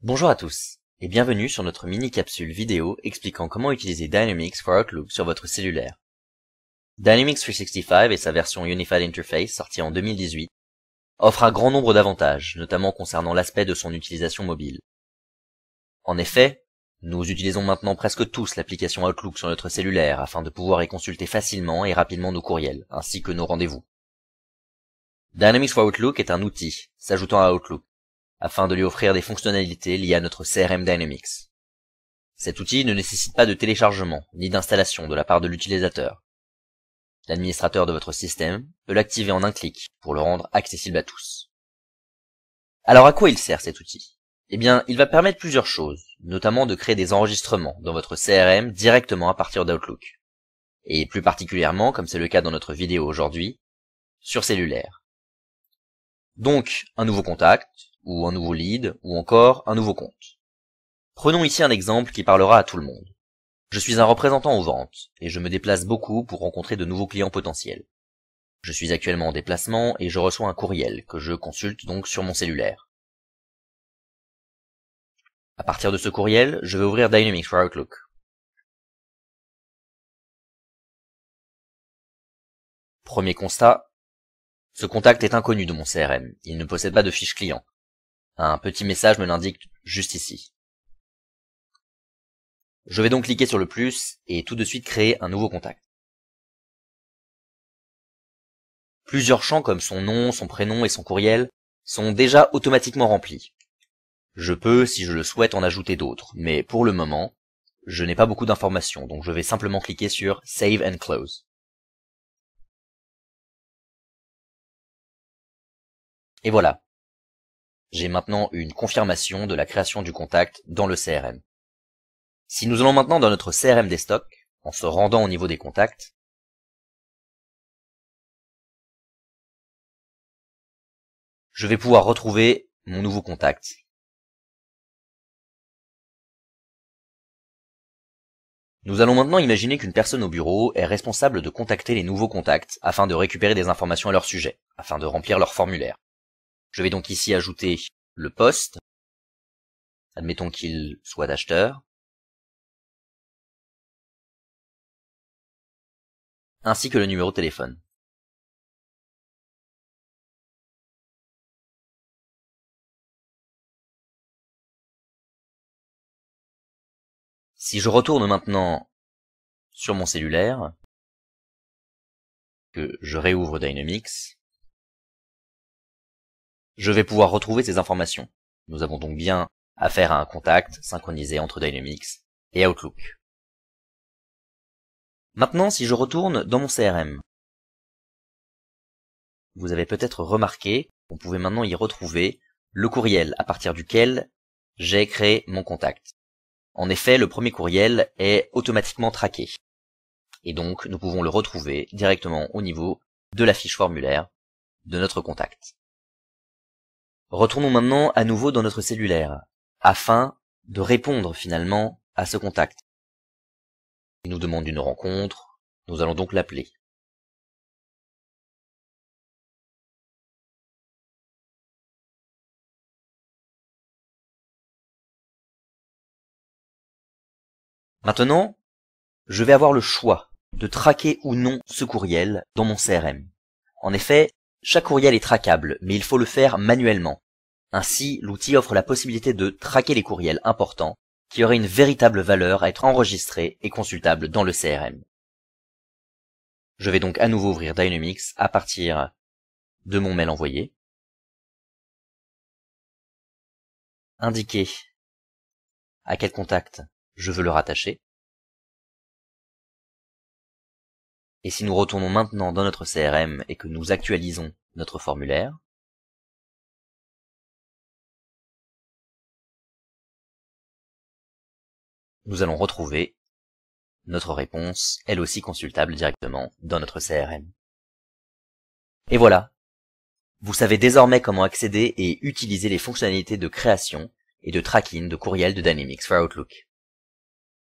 Bonjour à tous, et bienvenue sur notre mini-capsule vidéo expliquant comment utiliser Dynamics for Outlook sur votre cellulaire. Dynamics 365 et sa version Unified Interface, sortie en 2018, offre un grand nombre d'avantages, notamment concernant l'aspect de son utilisation mobile. En effet, nous utilisons maintenant presque tous l'application Outlook sur notre cellulaire afin de pouvoir y consulter facilement et rapidement nos courriels, ainsi que nos rendez-vous. Dynamics for Outlook est un outil, s'ajoutant à Outlook, afin de lui offrir des fonctionnalités liées à notre CRM Dynamics. Cet outil ne nécessite pas de téléchargement ni d'installation de la part de l'utilisateur. L'administrateur de votre système peut l'activer en un clic pour le rendre accessible à tous. Alors à quoi il sert cet outil? Eh bien, il va permettre plusieurs choses, notamment de créer des enregistrements dans votre CRM directement à partir d'Outlook. Et plus particulièrement, comme c'est le cas dans notre vidéo aujourd'hui, sur cellulaire. Donc, un nouveau contact, ou un nouveau lead, ou encore un nouveau compte. Prenons ici un exemple qui parlera à tout le monde. Je suis un représentant aux ventes, et je me déplace beaucoup pour rencontrer de nouveaux clients potentiels. Je suis actuellement en déplacement et je reçois un courriel que je consulte donc sur mon cellulaire. À partir de ce courriel, je vais ouvrir Dynamics for Outlook. Premier constat, ce contact est inconnu de mon CRM, il ne possède pas de fiche client. Un petit message me l'indique juste ici. Je vais donc cliquer sur le plus et tout de suite créer un nouveau contact. Plusieurs champs comme son nom, son prénom et son courriel sont déjà automatiquement remplis. Je peux, si je le souhaite, en ajouter d'autres, mais pour le moment, je n'ai pas beaucoup d'informations, donc je vais simplement cliquer sur Save and Close. Et voilà. J'ai maintenant une confirmation de la création du contact dans le CRM. Si nous allons maintenant dans notre CRM Desktop, en se rendant au niveau des contacts, je vais pouvoir retrouver mon nouveau contact. Nous allons maintenant imaginer qu'une personne au bureau est responsable de contacter les nouveaux contacts afin de récupérer des informations à leur sujet, afin de remplir leur formulaire. Je vais donc ici ajouter le poste, admettons qu'il soit d'acheteur, ainsi que le numéro de téléphone. Si je retourne maintenant sur mon cellulaire, que je réouvre Dynamics, je vais pouvoir retrouver ces informations. Nous avons donc bien affaire à un contact synchronisé entre Dynamics et Outlook. Maintenant, si je retourne dans mon CRM, vous avez peut-être remarqué qu'on pouvait maintenant y retrouver le courriel à partir duquel j'ai créé mon contact. En effet, le premier courriel est automatiquement traqué. Et donc, nous pouvons le retrouver directement au niveau de la fiche formulaire de notre contact. Retournons maintenant à nouveau dans notre cellulaire, afin de répondre finalement à ce contact. Il nous demande une rencontre, nous allons donc l'appeler. Maintenant, je vais avoir le choix de traquer ou non ce courriel dans mon CRM. En effet, chaque courriel est traquable, mais il faut le faire manuellement. Ainsi, l'outil offre la possibilité de traquer les courriels importants qui auraient une véritable valeur à être enregistrés et consultables dans le CRM. Je vais donc à nouveau ouvrir Dynamics à partir de mon mail envoyé. Indiquer à quel contact je veux le rattacher. Et si nous retournons maintenant dans notre CRM et que nous actualisons notre formulaire, nous allons retrouver notre réponse, elle aussi consultable directement dans notre CRM. Et voilà, vous savez désormais comment accéder et utiliser les fonctionnalités de création et de tracking de courriels de Dynamics for Outlook.